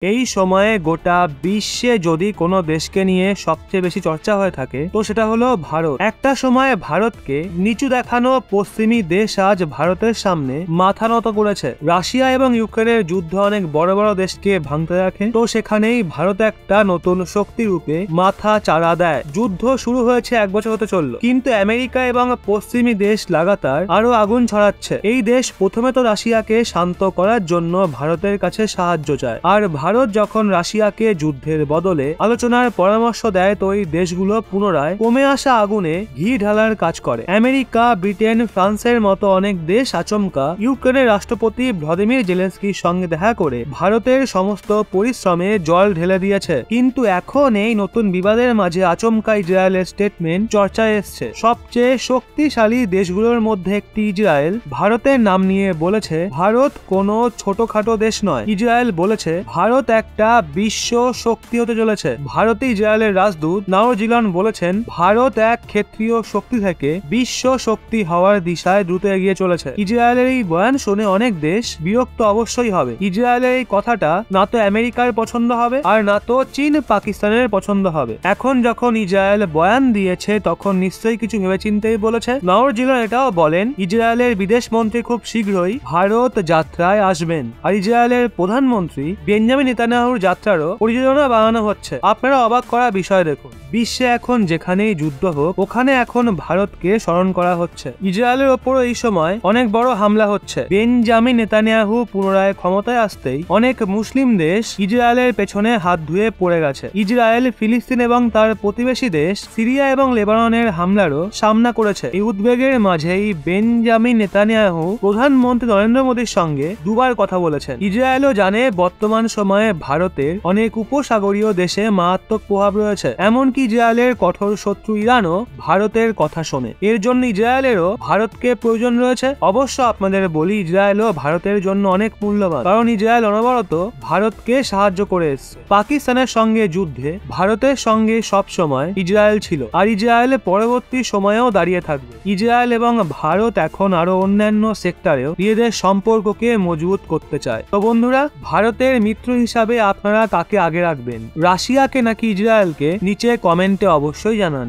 এই সময়ে গোটা বিশ্বে যদি কোনো দেশকে নিয়ে সবচেয়ে বেশি চর্চা হয়ে থাকে তো সেটা হলো ভারত। একটা সময় ভারতকে নিচু দেখানো পশ্চিমী দেশ আজ ভারতের সামনে মাথা নত করেছে। রাশিয়া এবং ইউক্রেনের যুদ্ধ অনেক বড় বড় দেশকে ভাঙতে রাখে, তো সেখানেই ভারত একটা নতুন শক্তি রূপে মাথা চাড়া দেয়। যুদ্ধ শুরু হয়েছে 1 বছর হতে চলল, কিন্তু আমেরিকা এবং পশ্চিমী দেশ লাগাতার আরো আগুন ছড়াচ্ছে। এই দেশ প্রথমে তো রাশিয়াকে শান্ত করার জন্য ভারতের কাছে সাহায্য চায়, আর ভারত যখন রাশিয়াকে যুদ্ধের বদলে আলোচনার পরামর্শ দেয় তো এই দেশগুলো পুনরায় কমে আসা আগুনে ঘি ঢালার কাজ করে। আমেরিকা, ব্রিটেন, ফ্রান্সের মতো অনেক দেশ আচমকা ইউক্রেনের রাষ্ট্রপতি ভ্লাদিমির জেলেনস্কির সঙ্গে দেখা করে ভারতের সমস্ত পরিশ্রমে জল ঢেলে দিয়েছে। কিন্তু এখন এই নতুন বিবাদের মাঝে আচমকা ইসরায়েলের স্টেটমেন্ট চর্চায় এসছে। সবচেয়ে শক্তিশালী দেশগুলোর মধ্যে একটি ইসরায়েল ভারতের নাম নিয়ে বলেছে ভারত কোনো ছোটখাটো দেশ নয়। ইসরায়েল বলেছে ভারত একটা বিশ্ব শক্তি হতে চলেছে। ভারতে ইসরায়েলের রাজদূত নাওর জিলান বলেছেন ভারত এক ক্ষেত্রীয় শক্তি থেকে বিশ্ব শক্তি হওয়ার দিশায় দ্রুত এগিয়ে চলেছে। ইসরায়েলের এই বয়ান শুনে অনেক দেশ বিরক্ত অবশ্যই হবে। ইসরায়েলের এই কথাটা না তো আমেরিকার পছন্দ হবে আর না তো চীন পাকিস্তানের পছন্দ হবে। এখন যখন ইসরায়েল বয়ান দিয়েছে তখন নিশ্চয়ই কিছু ভেবেচিন্তেই বলেছে। নাওর জিলান এটাও বলেন ইসরায়েলের বিদেশ মন্ত্রী খুব শীঘ্রই ভারত যাত্রায় আসবেন, আর ইসরায়েলের প্রধানমন্ত্রী বেঞ্জামিন নেতানিয়াহুর যাত্রারও পরিযোজনা বানানো হচ্ছে। আপনারা অবাক করা বিষয় দেখুন, বিশ্বে এখন যেখানেই যুদ্ধ হোক ওখানে এখন ভারতকে স্মরণ করা হচ্ছে। ইসরায়েলের ওপরও এই সময় অনেক বড় হামলা হচ্ছে। বেঞ্জামিন নেতানিয়াহু পুনরায় ক্ষমতায় আসতেই অনেক মুসলিম দেশ ইসরায়েলের পেছনে হাত ধুয়ে পড়ে গেছে। ইসরায়েল ফিলিস্তিন এবং তার প্রতিবেশী দেশ সিরিয়া এবং লেবাননের হামলারও সামনা করেছে। এই উদ্বেগের মাঝেই বেঞ্জামিন নেতানিয়াহু প্রধানমন্ত্রী নরেন্দ্র মোদীর সঙ্গে দুবার কথা বলেছেন। ইসরায়েলও জানে বর্তমান সময়ে ভারতের অনেক উপসাগরীয় দেশে মারাত্মক প্রভাব রয়েছে, এমনকি ইসরায়েলের কঠোর শত্রু ইরানও ভারতের কথা শোনে। এর জন্য ইসরায়েলেরও ভারতকে প্রয়োজন রয়েছে। অবশ্য আপনাদের বলি ইসরায়েলও ভারতের জন্য অনেক মূল্যবান, কারণ ইসরায়েল অনবরত ভারতকে সাহায্য করে এসছে। পাকিস্তানের সঙ্গে যুদ্ধে ভারতের সঙ্গে সব সময় ইসরায়েল ছিল, আর ইসরায়েল পরবর্তী সময়েও দাঁড়িয়ে থাকবে। ইসরায়েল এবং ভারত এখন আরো অন্যান্য সেক্টরেও নিজেদের সম্পর্ককে মজবুত করতে চায়। তো বন্ধুরা, ভারতের মিত্র হিসাবে আপনারা কাকে আগে রাখবেন, রাশিয়াকে নাকি ইসরায়েলকে? নিচে কমেন্টে অবশ্যই জানান।